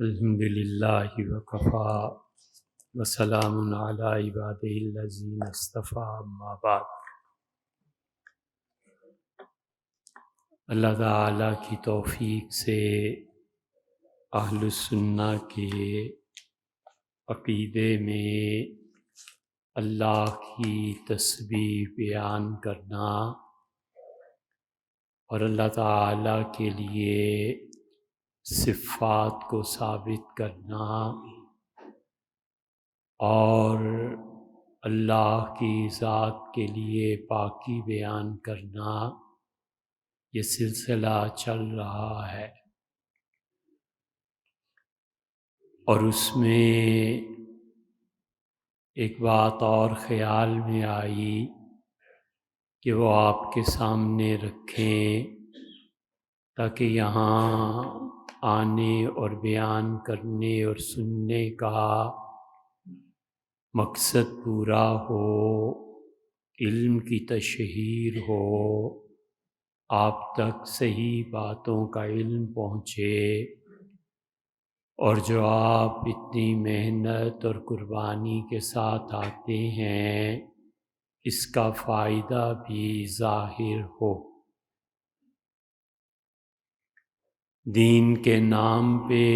الحمد للہ وکفا وسلام علی عبادہ الذین اصطفیٰ اما بعد۔ اللہ تعالیٰ کی توفیق سے اہل السنہ کے عقیدے میں اللہ کی تسبیح بیان کرنا اور اللہ تعالیٰ کے لیے صفات کو ثابت کرنا اور اللہ کی ذات کے لیے پاکی بیان کرنا، یہ سلسلہ چل رہا ہے۔ اور اس میں ایک بات اور خیال میں آئی کہ وہ آپ کے سامنے رکھیں تاکہ یہاں آنے اور بیان کرنے اور سننے کا مقصد پورا ہو، علم کی تشہیر ہو، آپ تک صحیح باتوں کا علم پہنچے، اور جو آپ اتنی محنت اور قربانی کے ساتھ آتے ہیں اس کا فائدہ بھی ظاہر ہو۔ دین کے نام پہ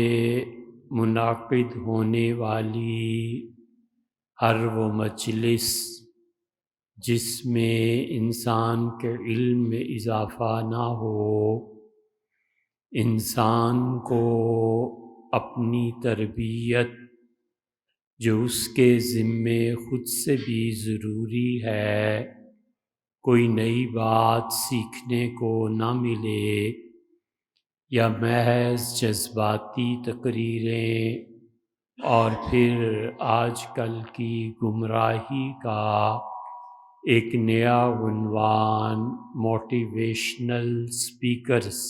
منعقد ہونے والی ہر وہ مجلس جس میں انسان کے علم میں اضافہ نہ ہو، انسان کو اپنی تربیت جو اس کے ذمے خود سے بھی ضروری ہے، کوئی نئی بات سیکھنے کو نہ ملے، یا محض جذباتی تقریریں اور پھر آج کل کی گمراہی کا ایک نیا عنوان موٹیویشنل سپیکرز،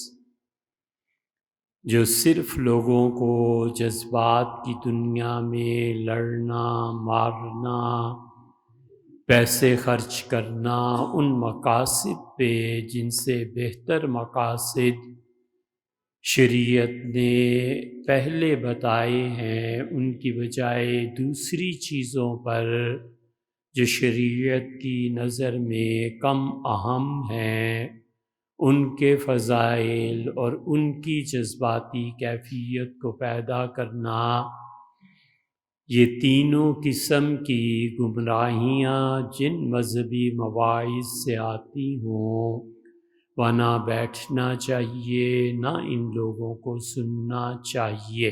جو صرف لوگوں کو جذبات کی دنیا میں لڑنا، مارنا، پیسے خرچ کرنا، ان مقاصد پہ جن سے بہتر مقاصد شریعت نے پہلے بتائے ہیں، ان کی بجائے دوسری چیزوں پر جو شریعت کی نظر میں کم اہم ہیں، ان کے فضائل اور ان کی جذباتی کیفیت کو پیدا کرنا، یہ تینوں قسم کی گمراہیاں جن مذہبی مواعظ سے آتی ہوں، وہ نہ بیٹھنا چاہیے، نہ ان لوگوں کو سننا چاہیے۔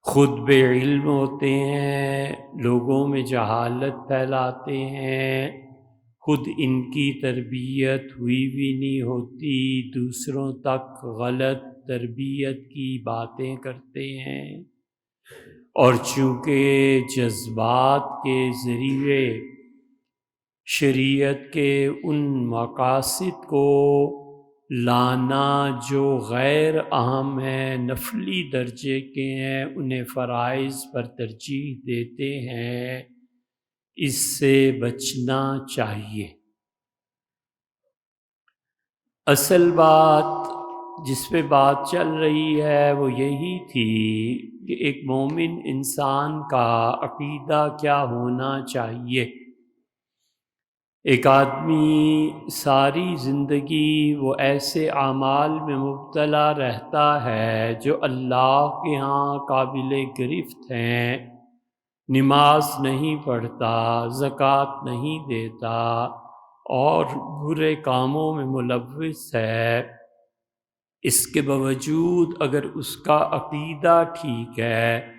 خود بے علم ہوتے ہیں، لوگوں میں جہالت پھیلاتے ہیں، خود ان کی تربیت ہوئی بھی نہیں ہوتی، دوسروں تک غلط تربیت کی باتیں کرتے ہیں، اور چونکہ جذبات کے ذریعے شریعت کے ان مقاصد کو لانا جو غیر اہم ہیں، نفلی درجے کے ہیں، انہیں فرائض پر ترجیح دیتے ہیں، اس سے بچنا چاہیے۔ اصل بات جس پہ بات چل رہی ہے وہ یہی تھی کہ ایک مومن انسان کا عقیدہ کیا ہونا چاہیے۔ ایک آدمی ساری زندگی وہ ایسے اعمال میں مبتلا رہتا ہے جو اللہ کے ہاں قابل گرفت ہیں، نماز نہیں پڑھتا، زکوٰۃ نہیں دیتا، اور برے کاموں میں ملوث ہے، اس کے باوجود اگر اس کا عقیدہ ٹھیک ہے،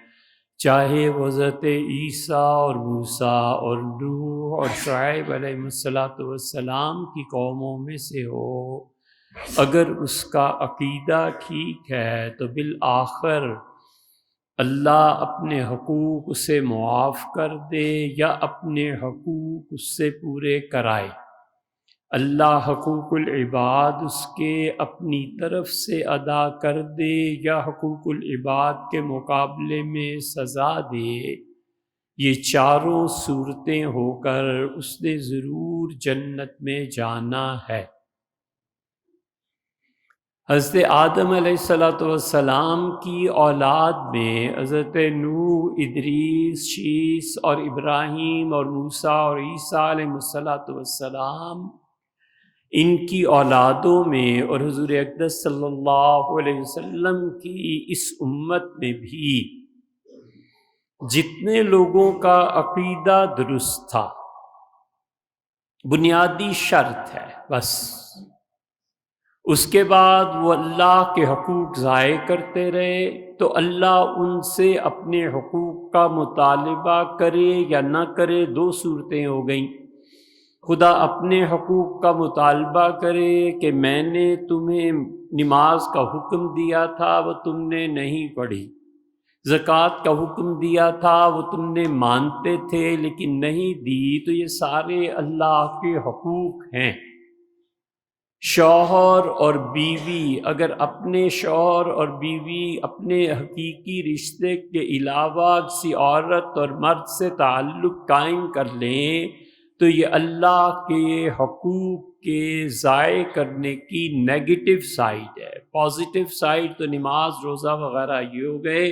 چاہے وہ حضرت عیسیٰ اور موسیٰ اور نوح اور شعیب علیہ السلام کی قوموں میں سے ہو، اگر اس کا عقیدہ ٹھیک ہے تو بالآخر اللہ اپنے حقوق اسے معاف کر دے یا اپنے حقوق اس سے پورے کرائے۔ اللہ حقوق العباد اس کے اپنی طرف سے ادا کر دے یا حقوق العباد کے مقابلے میں سزا دے، یہ چاروں صورتیں ہو کر اس نے ضرور جنت میں جانا ہے۔ حضرت آدم علیہ السلام کی اولاد میں حضرت نوح، ادریس، شیس اور ابراہیم اور موسیٰ اور عیسیٰ علیہ السلام، ان کی اولادوں میں اور حضور اقدس صلی اللہ علیہ وسلم کی اس امت میں بھی جتنے لوگوں کا عقیدہ درست تھا، بنیادی شرط ہے بس، اس کے بعد وہ اللہ کے حقوق ضائع کرتے رہے تو اللہ ان سے اپنے حقوق کا مطالبہ کرے یا نہ کرے، دو صورتیں ہو گئیں۔ خدا اپنے حقوق کا مطالبہ کرے کہ میں نے تمہیں نماز کا حکم دیا تھا وہ تم نے نہیں پڑھی، زکوٰۃ کا حکم دیا تھا وہ تم نے مانتے تھے لیکن نہیں دی، تو یہ سارے اللہ کے حقوق ہیں۔ شوہر اور بیوی اگر اپنے شوہر اور بیوی اپنے حقیقی رشتے کے علاوہ کسی عورت اور مرد سے تعلق قائم کر لیں تو یہ اللہ کے حقوق کے ضائع کرنے کی نیگیٹو سائیڈ ہے۔ پازیٹیو سائیڈ تو نماز، روزہ وغیرہ یہ ہو گئے،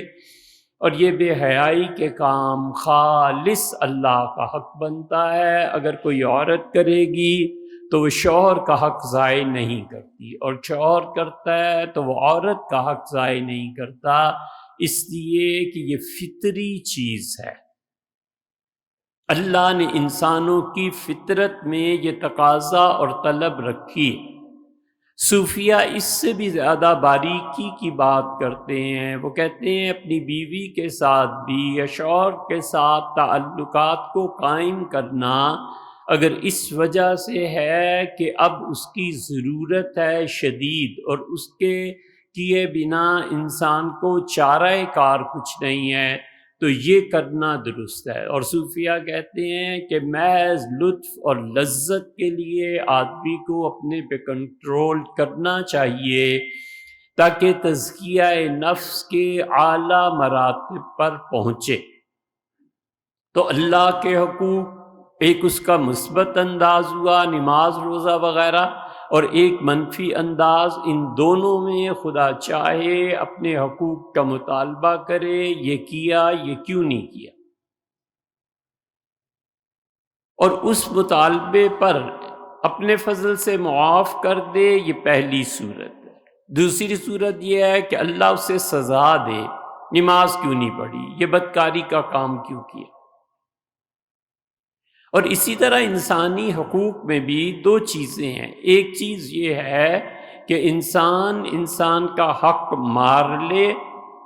اور یہ بے حیائی کے کام خالص اللہ کا حق بنتا ہے۔ اگر کوئی عورت کرے گی تو وہ شوہر کا حق ضائع نہیں کرتی، اور شوہر کرتا ہے تو وہ عورت کا حق ضائع نہیں کرتا، اس لیے کہ یہ فطری چیز ہے۔ اللہ نے انسانوں کی فطرت میں یہ تقاضا اور طلب رکھی۔ صوفیہ اس سے بھی زیادہ باریکی کی بات کرتے ہیں، وہ کہتے ہیں اپنی بیوی کے ساتھ بھی یا شوہر کے ساتھ تعلقات کو قائم کرنا اگر اس وجہ سے ہے کہ اب اس کی ضرورت ہے شدید اور اس کے کیے بنا انسان کو چارہ کار کچھ نہیں ہے، تو یہ کرنا درست ہے۔ اور صوفیہ کہتے ہیں کہ محض لطف اور لذت کے لیے آدمی کو اپنے پہ کنٹرول کرنا چاہیے تاکہ تزکیہ نفس کے اعلیٰ مراتب پر پہنچے۔ تو اللہ کے حقوق، ایک اس کا مثبت انداز ہوا نماز، روزہ وغیرہ، اور ایک منفی انداز، ان دونوں میں خدا چاہے اپنے حقوق کا مطالبہ کرے، یہ کیا، یہ کیوں نہیں کیا، اور اس مطالبے پر اپنے فضل سے معاف کر دے، یہ پہلی صورت ہے۔ دوسری صورت یہ ہے کہ اللہ اسے سزا دے، نماز کیوں نہیں پڑھی، یہ بدکاری کا کام کیوں کیا۔ اور اسی طرح انسانی حقوق میں بھی دو چیزیں ہیں۔ ایک چیز یہ ہے کہ انسان کا حق مار لے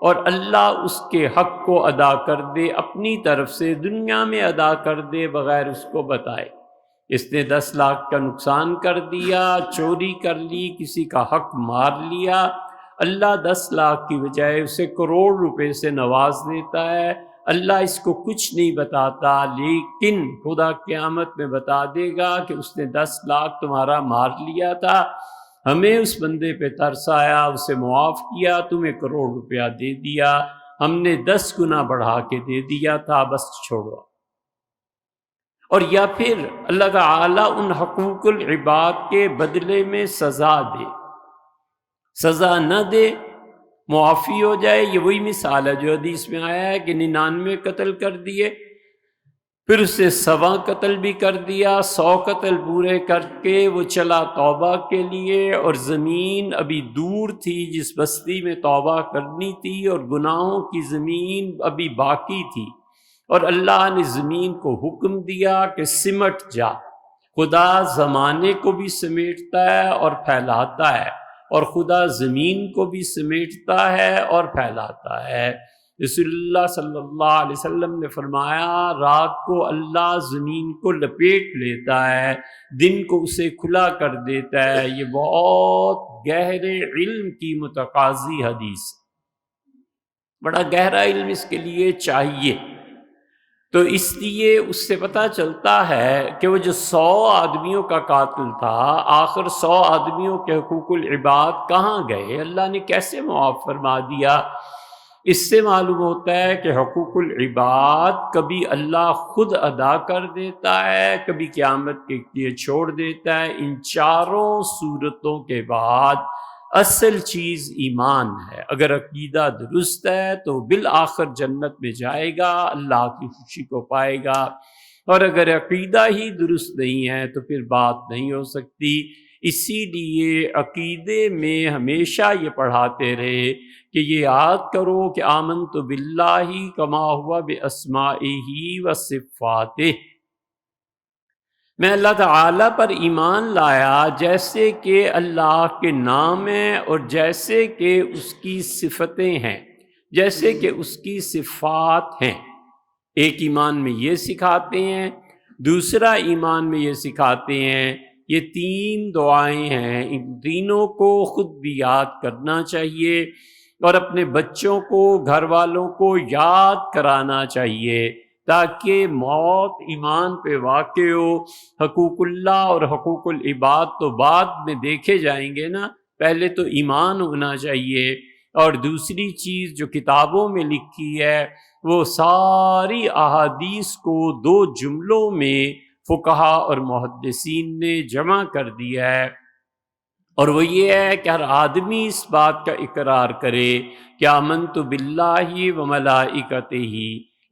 اور اللہ اس کے حق کو ادا کر دے، اپنی طرف سے دنیا میں ادا کر دے بغیر اس کو بتائے۔ اس نے 10 لاکھ کا نقصان کر دیا، چوری کر لی، کسی کا حق مار لیا، اللہ 10 لاکھ کی بجائے اسے کروڑ روپے سے نواز دیتا ہے۔ اللہ اس کو کچھ نہیں بتاتا، لیکن خدا قیامت میں بتا دے گا کہ اس نے 10 لاکھ تمہارا مار لیا تھا، ہمیں اس بندے پہ ترس آیا، اسے معاف کیا، تمہیں کروڑ روپیہ دے دیا، ہم نے 10 گنا بڑھا کے دے دیا تھا، بس چھوڑو۔ اور یا پھر اللہ تعالیٰ ان حقوق العباد کے بدلے میں سزا دے، سزا نہ دے، معافی ہو جائے۔ یہ وہی مثال ہے جو حدیث میں آیا ہے کہ 99 قتل کر دیے، پھر اسے 100 قتل بھی کر دیا، 100 قتل پورے کر کے وہ چلا توبہ کے لیے، اور زمین ابھی دور تھی جس بستی میں توبہ کرنی تھی، اور گناہوں کی زمین ابھی باقی تھی، اور اللہ نے زمین کو حکم دیا کہ سمٹ جا۔ خدا زمانے کو بھی سمیٹتا ہے اور پھیلاتا ہے، اور خدا زمین کو بھی سمیٹتا ہے اور پھیلاتا ہے۔ رسول اللہ صلی اللہ علیہ وسلم نے فرمایا رات کو اللہ زمین کو لپیٹ لیتا ہے، دن کو اسے کھلا کر دیتا ہے۔ یہ بہت گہرے علم کی متقاضی حدیث ہے، بڑا گہرا علم اس کے لیے چاہیے۔ تو اس لیے اس سے پتہ چلتا ہے کہ وہ جو 100 آدمیوں کا قاتل تھا، آخر 100 آدمیوں کے حقوق العباد کہاں گئے، اللہ نے کیسے معاف فرما دیا؟ اس سے معلوم ہوتا ہے کہ حقوق العباد کبھی اللہ خود ادا کر دیتا ہے، کبھی قیامت کے لیے چھوڑ دیتا ہے۔ ان چاروں صورتوں کے بعد اصل چیز ایمان ہے۔ اگر عقیدہ درست ہے تو بالآخر جنت میں جائے گا، اللہ کی خوشی کو پائے گا، اور اگر عقیدہ ہی درست نہیں ہے تو پھر بات نہیں ہو سکتی۔ اسی لیے عقیدے میں ہمیشہ یہ پڑھاتے رہے کہ یہ یاد کرو کہ آمنت باللہ کما ہوا باسمائہ و صفاتہ، میں اللہ تعالیٰ پر ایمان لایا جیسے کہ اللہ کے نام ہیں اور جیسے کہ اس کی صفتیں ہیں، جیسے کہ اس کی صفات ہیں۔ ایک ایمان میں یہ سکھاتے ہیں، دوسرا ایمان میں یہ سکھاتے ہیں۔ یہ تین دعائیں ہیں، ان تینوں کو خود بھی یاد کرنا چاہیے اور اپنے بچوں کو، گھر والوں کو یاد کرانا چاہیے تاکہ موت ایمان پہ واقع ہو۔ حقوق اللہ اور حقوق العباد تو بعد میں دیکھے جائیں گے نا، پہلے تو ایمان ہونا چاہیے۔ اور دوسری چیز جو کتابوں میں لکھی ہے وہ ساری احادیث کو دو جملوں میں فقہا اور محدثین نے جمع کر دیا ہے، اور وہ یہ ہے کہ ہر آدمی اس بات کا اقرار کرے کہ آمنت باللہ و ملائکتہ،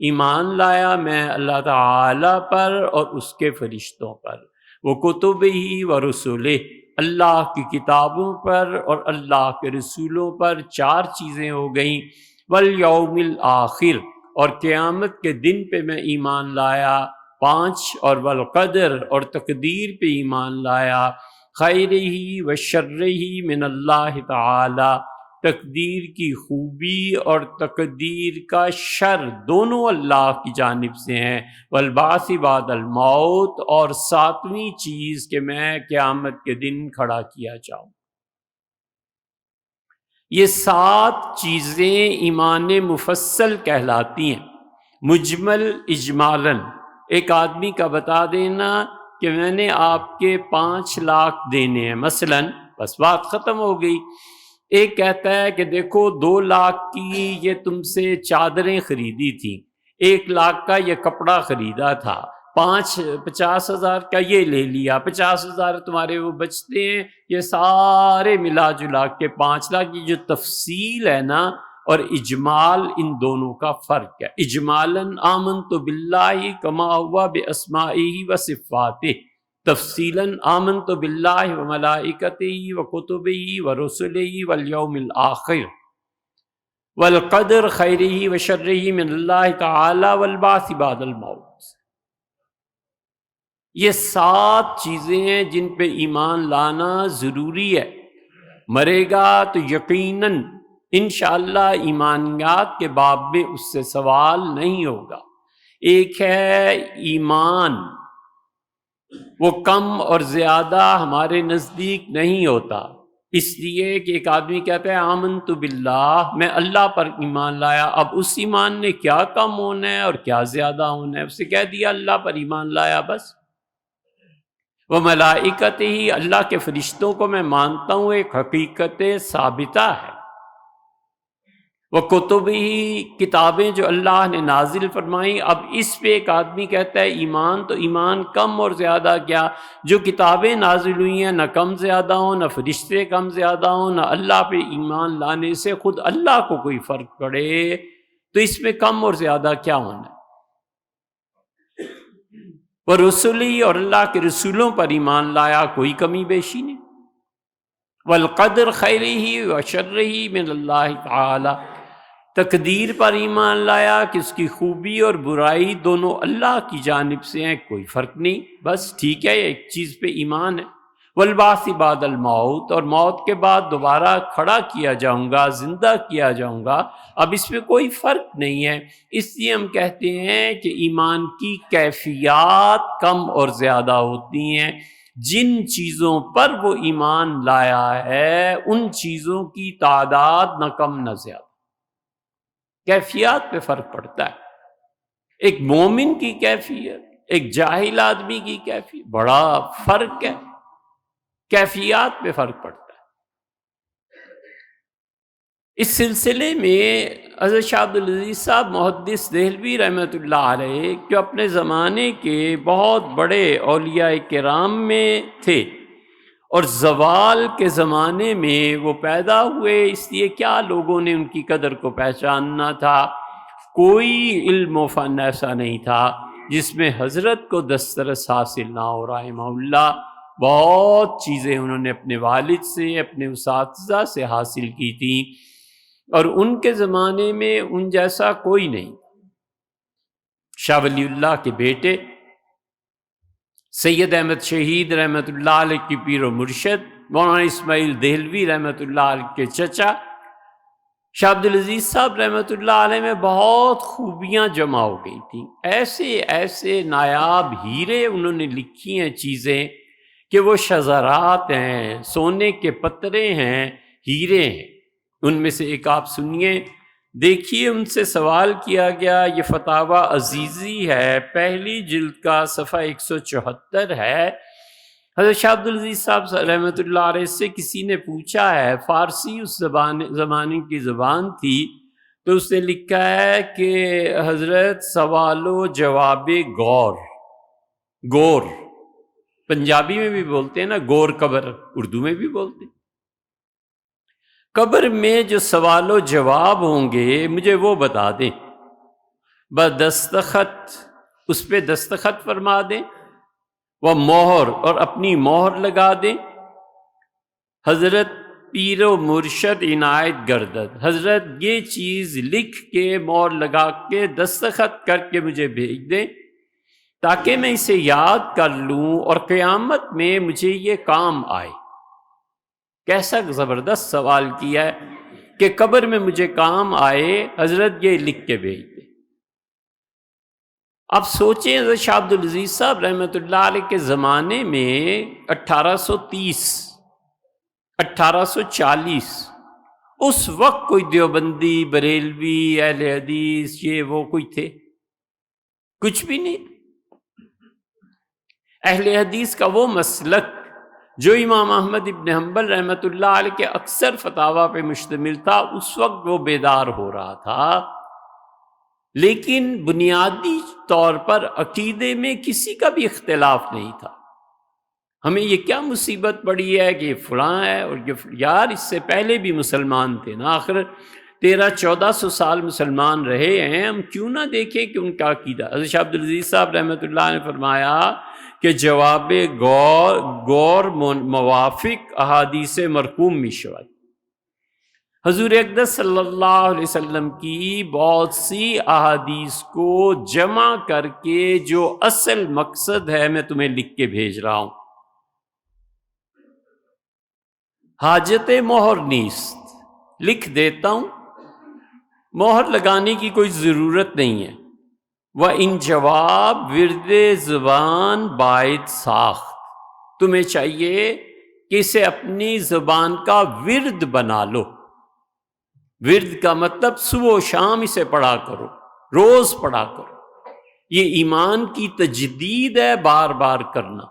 ایمان لایا میں اللہ تعالی پر اور اس کے فرشتوں پر، وہ کتبہ و رسلہ، اللہ کی کتابوں پر اور اللہ کے رسولوں پر۔ چار چیزیں ہو گئیں۔ والیوم الآخر، اور قیامت کے دن پہ میں ایمان لایا۔ 5، اور والقدر، اور تقدیر پہ ایمان لایا۔ خیرہ و شرہ من اللہ تعالی، تقدیر کی خوبی اور تقدیر کا شر دونوں اللہ کی جانب سے ہیں۔ والبعث بعد الموت، اور 7ویں چیز کہ میں قیامت کے دن کھڑا کیا جاؤں۔ یہ 7 چیزیں ایمان مفصل کہلاتی ہیں۔ مجمل اجمالاً، ایک آدمی کا بتا دینا کہ میں نے آپ کے 5 لاکھ دینے ہیں مثلاً، بس بات ختم ہو گئی۔ ایک کہتا ہے کہ دیکھو 2 لاکھ کی یہ تم سے چادریں خریدی تھیں، 1 لاکھ کا یہ کپڑا خریدا تھا، 50,000 کا یہ لے لیا، 50,000 تمہارے وہ بچتے ہیں، یہ سارے ملا جلا کے 5 لاکھ۔ یہ جو تفصیل ہے نا اور اجمال، ان دونوں کا فرق ہے۔ اجمالاً آمنت باللہ کما ہوا باسمائہ و صفاتہ، تفصیلاً آمنت باللہ و ملائکتہ و کتبہ و رسلہ والیوم الآخر والقدر خیرہ و شرہ من اللہ تعالی والبعث بعد الموت۔ یہ 7 چیزیں ہیں جن پہ ایمان لانا ضروری ہے۔ مرے گا تو یقیناً انشاءاللہ ایمانیات کے باب میں اس سے سوال نہیں ہوگا۔ ایک ہے ایمان، وہ کم اور زیادہ ہمارے نزدیک نہیں ہوتا، اس لیے کہ ایک آدمی کہتا ہے آمنت باللہ، میں اللہ پر ایمان لایا، اب اس ایمان نے کیا کم ہونا ہے اور کیا زیادہ ہونا ہے، اسے کہہ دیا اللہ پر ایمان لایا بس۔ وہ ملائکتہ ہی، اللہ کے فرشتوں کو میں مانتا ہوں، ایک حقیقت ثابتہ ہے۔ وہ کتب ہی، کتابیں جو اللہ نے نازل فرمائیں۔ اب اس پہ ایک آدمی کہتا ہے ایمان، تو ایمان کم اور زیادہ کیا؟ جو کتابیں نازل ہوئی ہیں نہ کم زیادہ ہوں، نہ فرشتے کم زیادہ ہوں، نہ اللہ پہ ایمان لانے سے خود اللہ کو کوئی فرق پڑے، تو اس میں کم اور زیادہ کیا ہونا ہے؟ وہ رسولی، اور اللہ کے رسولوں پر ایمان لایا، کوئی کمی بیشی نہیں۔ والقدر خیرہ و شرہ من اللہ تعالی، تقدیر پر ایمان لایا کہ اس کی خوبی اور برائی دونوں اللہ کی جانب سے ہیں، کوئی فرق نہیں، بس ٹھیک ہے، ایک چیز پہ ایمان ہے۔ والبعث بعد الموت، اور موت کے بعد دوبارہ کھڑا کیا جاؤں گا، زندہ کیا جاؤں گا، اب اس میں کوئی فرق نہیں ہے۔ اس لیے ہم کہتے ہیں کہ ایمان کی کیفیات کم اور زیادہ ہوتی ہیں۔ جن چیزوں پر وہ ایمان لایا ہے ان چیزوں کی تعداد نہ کم نہ زیادہ، کیفیات پہ فرق پڑتا ہے۔ ایک مومن کی کیفیت، ایک جاہل آدمی کی کیفیت، بڑا فرق ہے، کیفیات پہ فرق پڑتا ہے۔ اس سلسلے میں حضرت شاہ عبدالعزیز صاحب محدث دہلوی رحمۃ اللہ علیہ، جو اپنے زمانے کے بہت بڑے اولیاء کرام میں تھے، اور زوال کے زمانے میں وہ پیدا ہوئے، اس لیے کیا لوگوں نے ان کی قدر کو پہچاننا تھا۔ کوئی علم و فن ایسا نہیں تھا جس میں حضرت کو دسترس حاصل نہ ہو رحمہ اللہ۔ بہت چیزیں انہوں نے اپنے والد سے، اپنے اساتذہ سے حاصل کی تھیں، اور ان کے زمانے میں ان جیسا کوئی نہیں۔ شاہ ولی اللہ کے بیٹے سید احمد شہید رحمۃ اللہ علیہ کی پیر و مرشد مولانا اسماعیل دہلوی رحمۃ اللہ علیہ کے چچا شاہ عبدالعزیز صاحب رحمۃ اللہ علیہ میں بہت خوبیاں جمع ہو گئی تھیں۔ ایسے ایسے نایاب ہیرے انہوں نے لکھی ہیں چیزیں کہ وہ شذرات ہیں، سونے کے پترے ہیں، ہیرے ہیں۔ ان میں سے ایک آپ سنیے، دیکھیے ان سے سوال کیا گیا، یہ فتاوی عزیزی ہے، پہلی جلد کا صفحہ 174 ہے۔ حضرت شاہ عبدالعزیز صاحب رحمۃ اللہ علیہ سے کسی نے پوچھا ہے، فارسی اس زمانے کی زبان تھی، تو اس نے لکھا ہے کہ حضرت سوال و جواب گور پنجابی میں بھی بولتے ہیں نا، گور قبر اردو میں بھی بولتے ہیں۔ قبر میں جو سوال و جواب ہوں گے مجھے وہ بتا دیں، بدستخط اس پہ دستخط فرما دیں، وہ مہر اور اپنی مہر لگا دیں، حضرت پیر و مرشد عنایت گردد، حضرت یہ چیز لکھ کے مہر لگا کے دستخط کر کے مجھے بھیج دیں تاکہ میں اسے یاد کر لوں اور قیامت میں مجھے یہ کام آئے۔ کیسا زبردست سوال کیا ہے کہ قبر میں مجھے کام آئے، حضرت یہ لکھ کے بھیج دیں۔ اب سوچیں حضرت شاہ عبدالعزیز صاحب رحمۃ اللہ علیہ کے زمانے میں 1830 1840 اس وقت کوئی دیوبندی، بریلوی، اہل حدیث یہ وہ کوئی تھے؟ کچھ بھی نہیں۔ اہل حدیث کا وہ مسلک جو امام احمد ابن حنبل رحمۃ اللہ علیہ کے اکثر فتاوی پہ مشتمل تھا، اس وقت وہ بیدار ہو رہا تھا، لیکن بنیادی طور پر عقیدے میں کسی کا بھی اختلاف نہیں تھا۔ ہمیں یہ کیا مصیبت پڑی ہے کہ یہ فلاں ہے اور یہ یار اس سے پہلے بھی مسلمان تھے نا، آخر 1300-1400 سال مسلمان رہے ہیں، ہم کیوں نہ دیکھیں کہ ان کا عقیدہ۔ حضرت شاہ عبدالعزیز صاحب رحمۃ اللہ نے فرمایا کہ جواب غور موافق احادیث مرقوم میشود، حضور اقدس صلی اللہ علیہ وسلم کی بہت سی احادیث کو جمع کر کے جو اصل مقصد ہے میں تمہیں لکھ کے بھیج رہا ہوں۔ حاجت مہر نیست، لکھ دیتا ہوں، مہر لگانے کی کوئی ضرورت نہیں ہے۔ وَإِن جواب ورد زبان باعث ساخت، تمہیں چاہیے کہ اسے اپنی زبان کا ورد بنا لو۔ ورد کا مطلب صبح و شام اسے پڑھا کرو، روز پڑھا کرو۔ یہ ایمان کی تجدید ہے، بار بار کرنا۔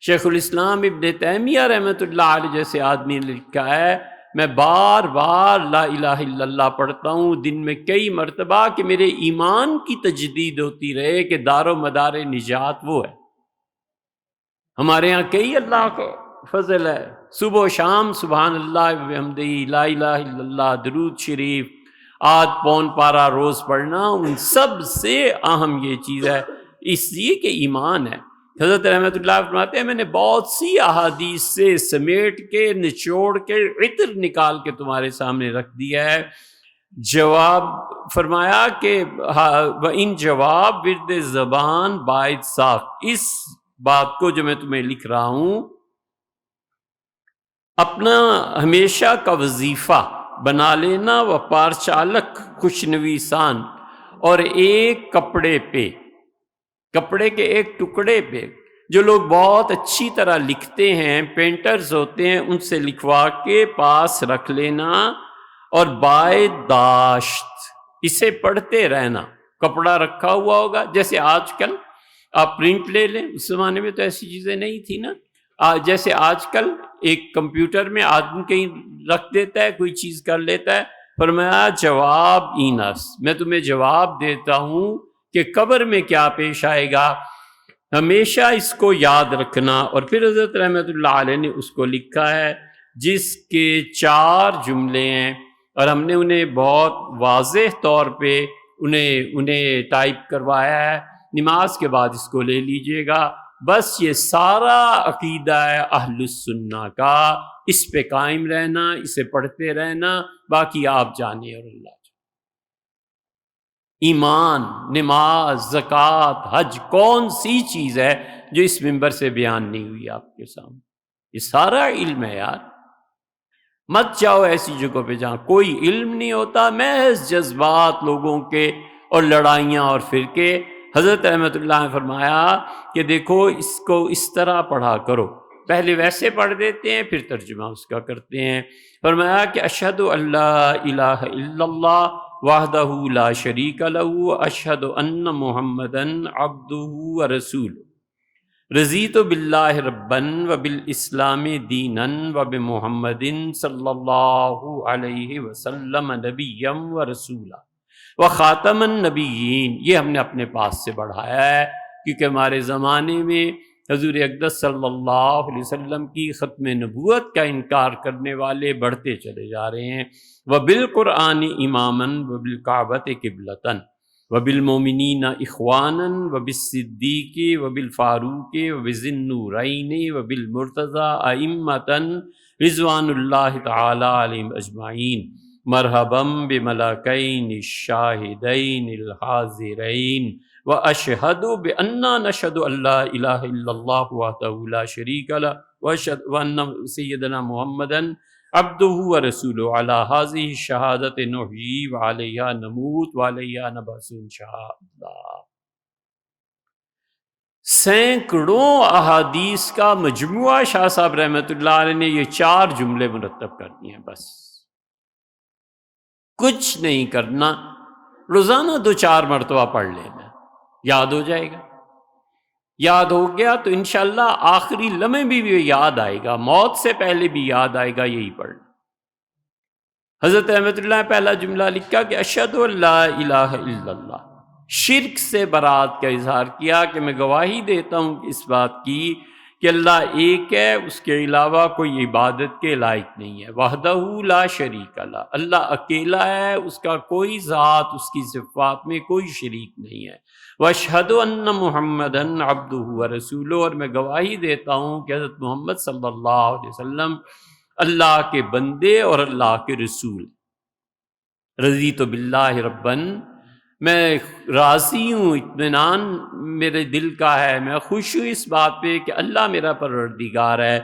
شیخ الاسلام ابن تیمیہ رحمۃ اللہ علیہ جیسے آدمی نے لکھا ہے، میں بار بار لا الہ الا اللہ پڑھتا ہوں دن میں کئی مرتبہ کہ میرے ایمان کی تجدید ہوتی رہے، کہ دار و مدار نجات وہ ہے۔ ہمارے ہاں کئی اللہ کا فضل ہے، صبح و شام سبحان اللہ وبحمدہ، لا الہ الا اللہ، درود شریف، آدھ پون پارا روز پڑھنا، ان سب سے اہم یہ چیز ہے، اس لیے کہ ایمان ہے۔ حضرت رحمۃ اللہ فرماتے ہیں میں نے بہت سی احادیث سے سمیٹ کے نچوڑ کے عطر نکال کے تمہارے سامنے رکھ دیا ہے۔ جواب فرمایا کہ وَإِن جواب ورد زبان باعث ساخت، اس بات کو جو میں تمہیں لکھ رہا ہوں اپنا ہمیشہ کا وظیفہ بنا لینا، و پارچالک خوشنویسان، اور ایک کپڑے پہ، کپڑے کے ایک ٹکڑے پہ، جو لوگ بہت اچھی طرح لکھتے ہیں، پینٹرز ہوتے ہیں، ان سے لکھوا کے پاس رکھ لینا، اور باعث داشت، اسے پڑھتے رہنا۔ کپڑا رکھا ہوا ہوگا، جیسے آج کل آپ پرنٹ لے لیں، اس زمانے میں تو ایسی چیزیں نہیں تھی نا، جیسے آج کل ایک کمپیوٹر میں آدمی کہیں رکھ دیتا ہے، کوئی چیز کر لیتا ہے۔ فرمایا جواب اینس، میں تمہیں جواب دیتا ہوں کہ قبر میں کیا پیش آئے گا۔ ہمیشہ اس کو یاد رکھنا۔ اور پھر حضرت رحمۃ اللہ علیہ نے اس کو لکھا ہے جس کے 4 جملے ہیں، اور ہم نے انہیں بہت واضح طور پہ انہیں ٹائپ کروایا ہے۔ نماز کے بعد اس کو لے لیجئے گا۔ بس یہ سارا عقیدہ ہے اہل السنہ کا، اس پہ قائم رہنا، اسے پڑھتے رہنا، باقی آپ جانیں اور اللہ جانے۔ ایمان، نماز، زکوٰۃ، حج کون سی چیز ہے جو اس منبر سے بیان نہیں ہوئی آپ کے سامنے؟ یہ سارا علم ہے یار۔ مت جاؤ ایسی جگہوں پہ جہاں کوئی علم نہیں ہوتا، محض جذبات لوگوں کے اور لڑائیاں اور فرقے۔ حضرت رحمۃ اللہ نے فرمایا کہ دیکھو اس کو اس طرح پڑھا کرو، پہلے ویسے پڑھ دیتے ہیں پھر ترجمہ اس کا کرتے ہیں۔ فرمایا کہ اشہد ان لا الہ الا اللہ وحدہ لا شریک لہ اشہد ان محمدًا عبدہ ورسولہ رضیت باللہ ربًا وبالاسلام دینا وبمحمد صلی اللہ علیہ وسلم نبیا ورسولا وخاتم النبیین۔ یہ ہم نے اپنے پاس سے بڑھایا ہے کیونکہ ہمارے زمانے میں حضور اقدس صلی اللہ علیہ وسلم کی ختم نبوت کا انکار کرنے والے بڑھتے چلے جا رہے ہیں۔ وبالقرآن اماما وبالکعبۃ قبلۃ وبالمؤمنین اخوانا وبالصدیق وبالفاروق وبذی النورین وبالمرتضی ائمۃ رضوان اللہ تعالی علیہم اجمعین۔ مرحبا بملکین الشاہدین الحاضرین واشہد بأننا نشہد ان لا الہ الا اللہ وحدہ لا شریک لہ وان سیدنا محمدا عبدہ ورسولہ علی ہذہ الشہادۃ نحیی وعلیہا نموت وعلیہا نبعث انشاءاللہ۔ سینکڑوں احادیث کا مجموعہ شاہ صاحب رحمۃ اللہ علیہ نے یہ 4 جملے مرتب کر دیے ہیں، بس کچھ نہیں کرنا، روزانہ 2-4 مرتبہ پڑھ لینا، یاد ہو جائے گا۔ یاد ہو گیا تو انشاءاللہ آخری لمحے بھی یاد آئے گا، موت سے پہلے بھی یاد آئے گا، یہی پڑھنا۔ حضرت رحمۃ اللہ نے پہلا جملہ لکھا کہ اشہد ان لا الہ الا اللہ، شرک سے برات کا اظہار کیا کہ میں گواہی دیتا ہوں اس بات کی کہ اللہ ایک ہے، اس کے علاوہ کوئی عبادت کے لائق نہیں ہے۔ وحدہ لا شریک لہ، اللہ اکیلا ہے، اس کا کوئی ذات، اس کی صفات میں کوئی شریک نہیں ہے۔ واشہد ان محمدً عبدہ ورسولہ، اور میں گواہی دیتا ہوں کہ حضرت محمد صلی اللہ علیہ وسلم اللہ کے بندے اور اللہ کے رسول۔ رضیت باللہ ربًا، میں راضی ہوں، اطمینان میرے دل کا ہے، میں خوش ہوں اس بات پہ کہ اللہ میرا پروردگار ہے۔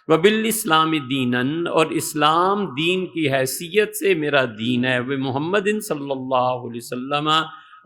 وبالاسلام دینا، اور اسلام دین کی حیثیت سے میرا دین ہے۔ ومحمد صلی اللہ علیہ وسلم،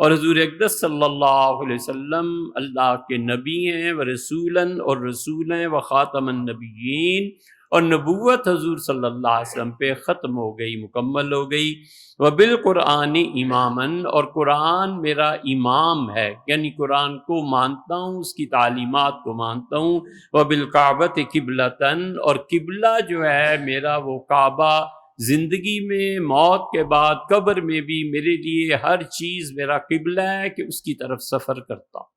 اور حضور اقدس صلی اللہ علیہ وسلم اللہ کے نبی ہیں، ورسولاً، اور رسول ہیں، وخاتم النبیین، اور نبوت حضور صلی اللہ علیہ وسلم پہ ختم ہو گئی، مکمل ہو گئی۔ وبالقرآن اماماً، اور قرآن میرا امام ہے، یعنی قرآن کو مانتا ہوں، اس کی تعلیمات کو مانتا ہوں۔ وبالکعبۃ قبلۃً، اور قبلہ جو ہے میرا وہ کعبہ، زندگی میں، موت کے بعد، قبر میں بھی میرے لیے ہر چیز میرا قبلہ ہے کہ اس کی طرف سفر کرتا ہوں۔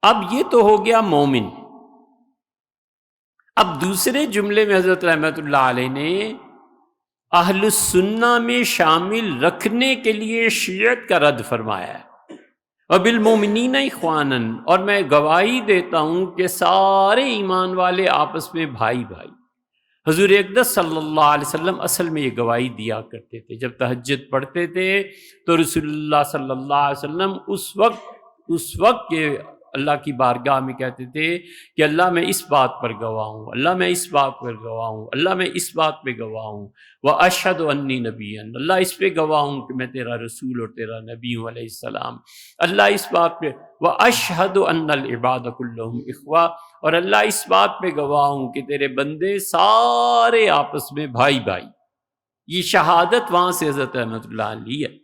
اب یہ تو ہو گیا مومن۔ اب دوسرے جملے میں حضرت رحمۃ اللہ علیہ نے اہل السنہ میں شامل رکھنے کے لیے شیعت کا رد فرمایا ہے۔ وبالمؤمنین اخوانا، اور میں گواہی دیتا ہوں کہ سارے ایمان والے آپس میں بھائی بھائی۔ حضور اقدس صلی اللہ علیہ وسلم اصل میں یہ گواہی دیا کرتے تھے، جب تہجد پڑھتے تھے تو رسول اللہ صلی اللہ علیہ وسلم اس وقت کے اللہ کی بارگاہ میں کہتے تھے کہ اللہ میں اس بات پر گواہ ہوں، اللہ میں اس بات پر گواہ ہوں، اللہ میں اس بات پہ گواہ ہوں، واشہد انی نبی، اللہ اس پہ گواہ ہوں کہ میں تیرا رسول اور تیرا نبی ہوں علیہ السلام، اللہ اس بات پہ، واشہد ان العباد کلہم اخوہ، اور اللہ اس بات پہ گواہ ہوں کہ تیرے بندے سارے آپس میں بھائی بھائی۔ یہ شہادت وہاں سے حضرت رحمۃ اللہ علیہ ہے۔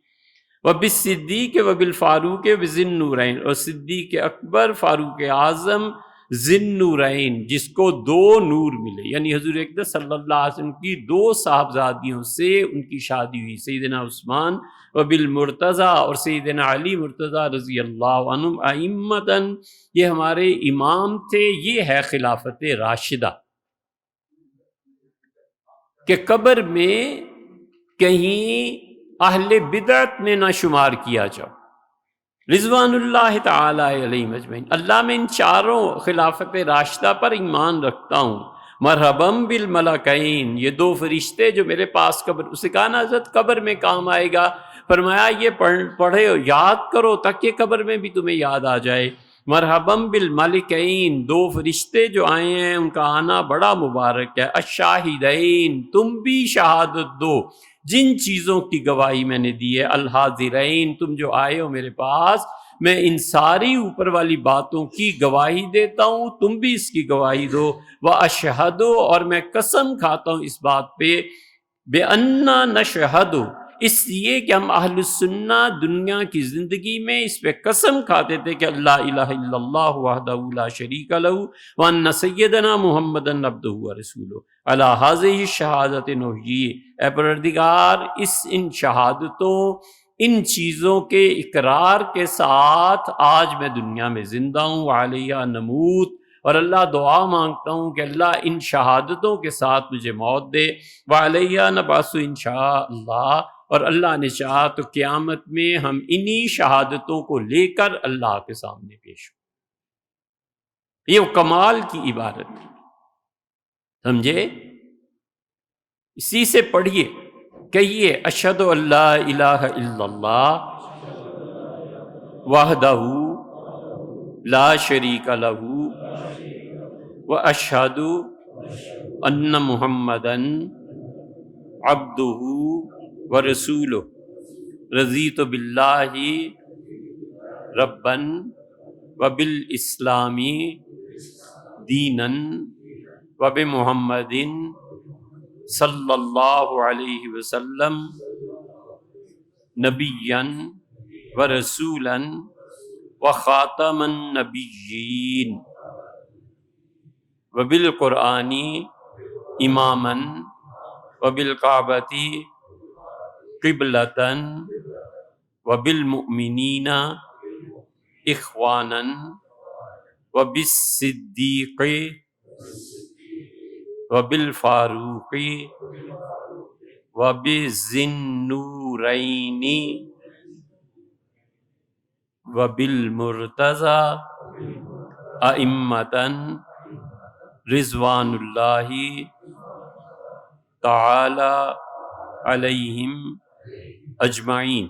وبالصدیق وبالفاروق وبذی النورین، اور صدیق اکبر، فاروق اعظم، ذی النورین، جس کو دو نور ملے، یعنی حضور اقدس صلی اللہ علیہ وسلم کی دو صاحبزادیوں سے ان کی شادی ہوئی، سیدنا عثمان و بالمرتضی اور سیدنا علی مرتضی رضی اللہ عنہم ائمتاً، یہ ہمارے امام تھے۔ یہ ہے خلافت راشدہ، کہ قبر میں کہیں اہل بدعت میں نہ شمار کیا جاؤ، رضوان اللہ تعالی علیہ مجمعین۔ اللہ میں ان چاروں خلافت راشدہ پر ایمان رکھتا ہوں۔ مرحباً بالملکین، یہ دو فرشتے جو میرے پاس قبر، اسے کہا نا حضرت قبر میں کام آئے گا، فرمایا یہ پڑھے یاد کرو تاکہ قبر میں بھی تمہیں یاد آ جائے۔ مرحباً بالملکین، دو فرشتے جو آئے ہیں ان کا آنا بڑا مبارک ہے۔ الشاہدین، تم بھی شہادت دو جن چیزوں کی گواہی میں نے دی ہے۔ الحاضرین، تم جو آئے ہو میرے پاس، میں ان ساری اوپر والی باتوں کی گواہی دیتا ہوں، تم بھی اس کی گواہی دو۔ وَأَشْهَدُ، اور میں قسم کھاتا ہوں اس بات پہ، بِأَنَّا نَشْهَدُ، اس لیے کہ ہم اہل السنہ دنیا کی زندگی میں اس پہ قسم کھاتے تھے کہ اللہ الہ الا اللہ وحدہ لا شریک لہ وان سیدنا محمدًا عبدہ ورسولہ علی ہذہ الشہادۃ نحیی۔ اے پروردگار، ان شہادتوں، ان چیزوں کے اقرار کے ساتھ آج میں دنیا میں زندہ ہوں، وعلیہا نموت، اور اللہ دعا مانگتا ہوں کہ اللہ ان شہادتوں کے ساتھ مجھے موت دے، وعلیہا نبعث انشاء اللہ، اور اللہ نے چاہا تو قیامت میں ہم انہی شہادتوں کو لے کر اللہ کے سامنے پیش ہوں۔ یہ کمال کی عبارت ہے، سمجھے؟ اسی سے پڑھیے، کہیے اشہد ان لا الہ الا اللہ وحدہ لا شریک لہ واشہد ان محمدً عبدہ ورسولہ، رضیت باللہ ربًا وبالاسلام دینا وبمحمد صلی اللہ علیہ وسلم نبیًا ورسولا وخاتم النبیین، وبالقرآن اماما وبالکعبۃ قبلۃ وبالمؤمنین اخوانا وبالصدیق وبالفاروق وبذی النورین وبالمرتضی ائمۃ رضوان اللہ تعالی علیہم اجمعین۔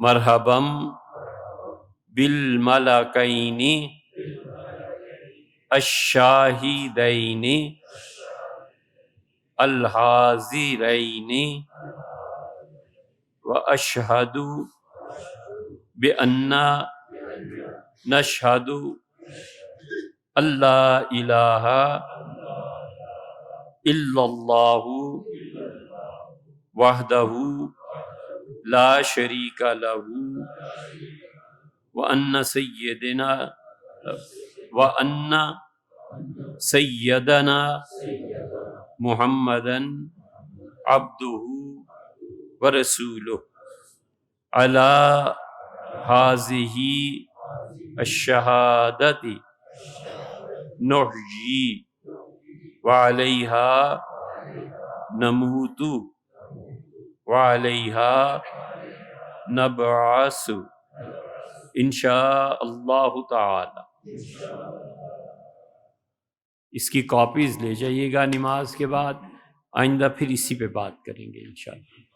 مرحباً بالملکین الشاہدین الحاضرین، واشہد بأننا نشہد ان لا الہ الا اللہ وحدہ لا شریک لہ وان سیدنا محمدً عبدہ ورسولہ علی ہذہ الشہادۃ نحیی وعلیہا نموت وعلیہا نبعث انشاء اللہ تعالی۔ اس کی کاپیز لے جائیے گا نماز کے بعد، آئندہ پھر اسی پہ بات کریں گے انشاءاللہ۔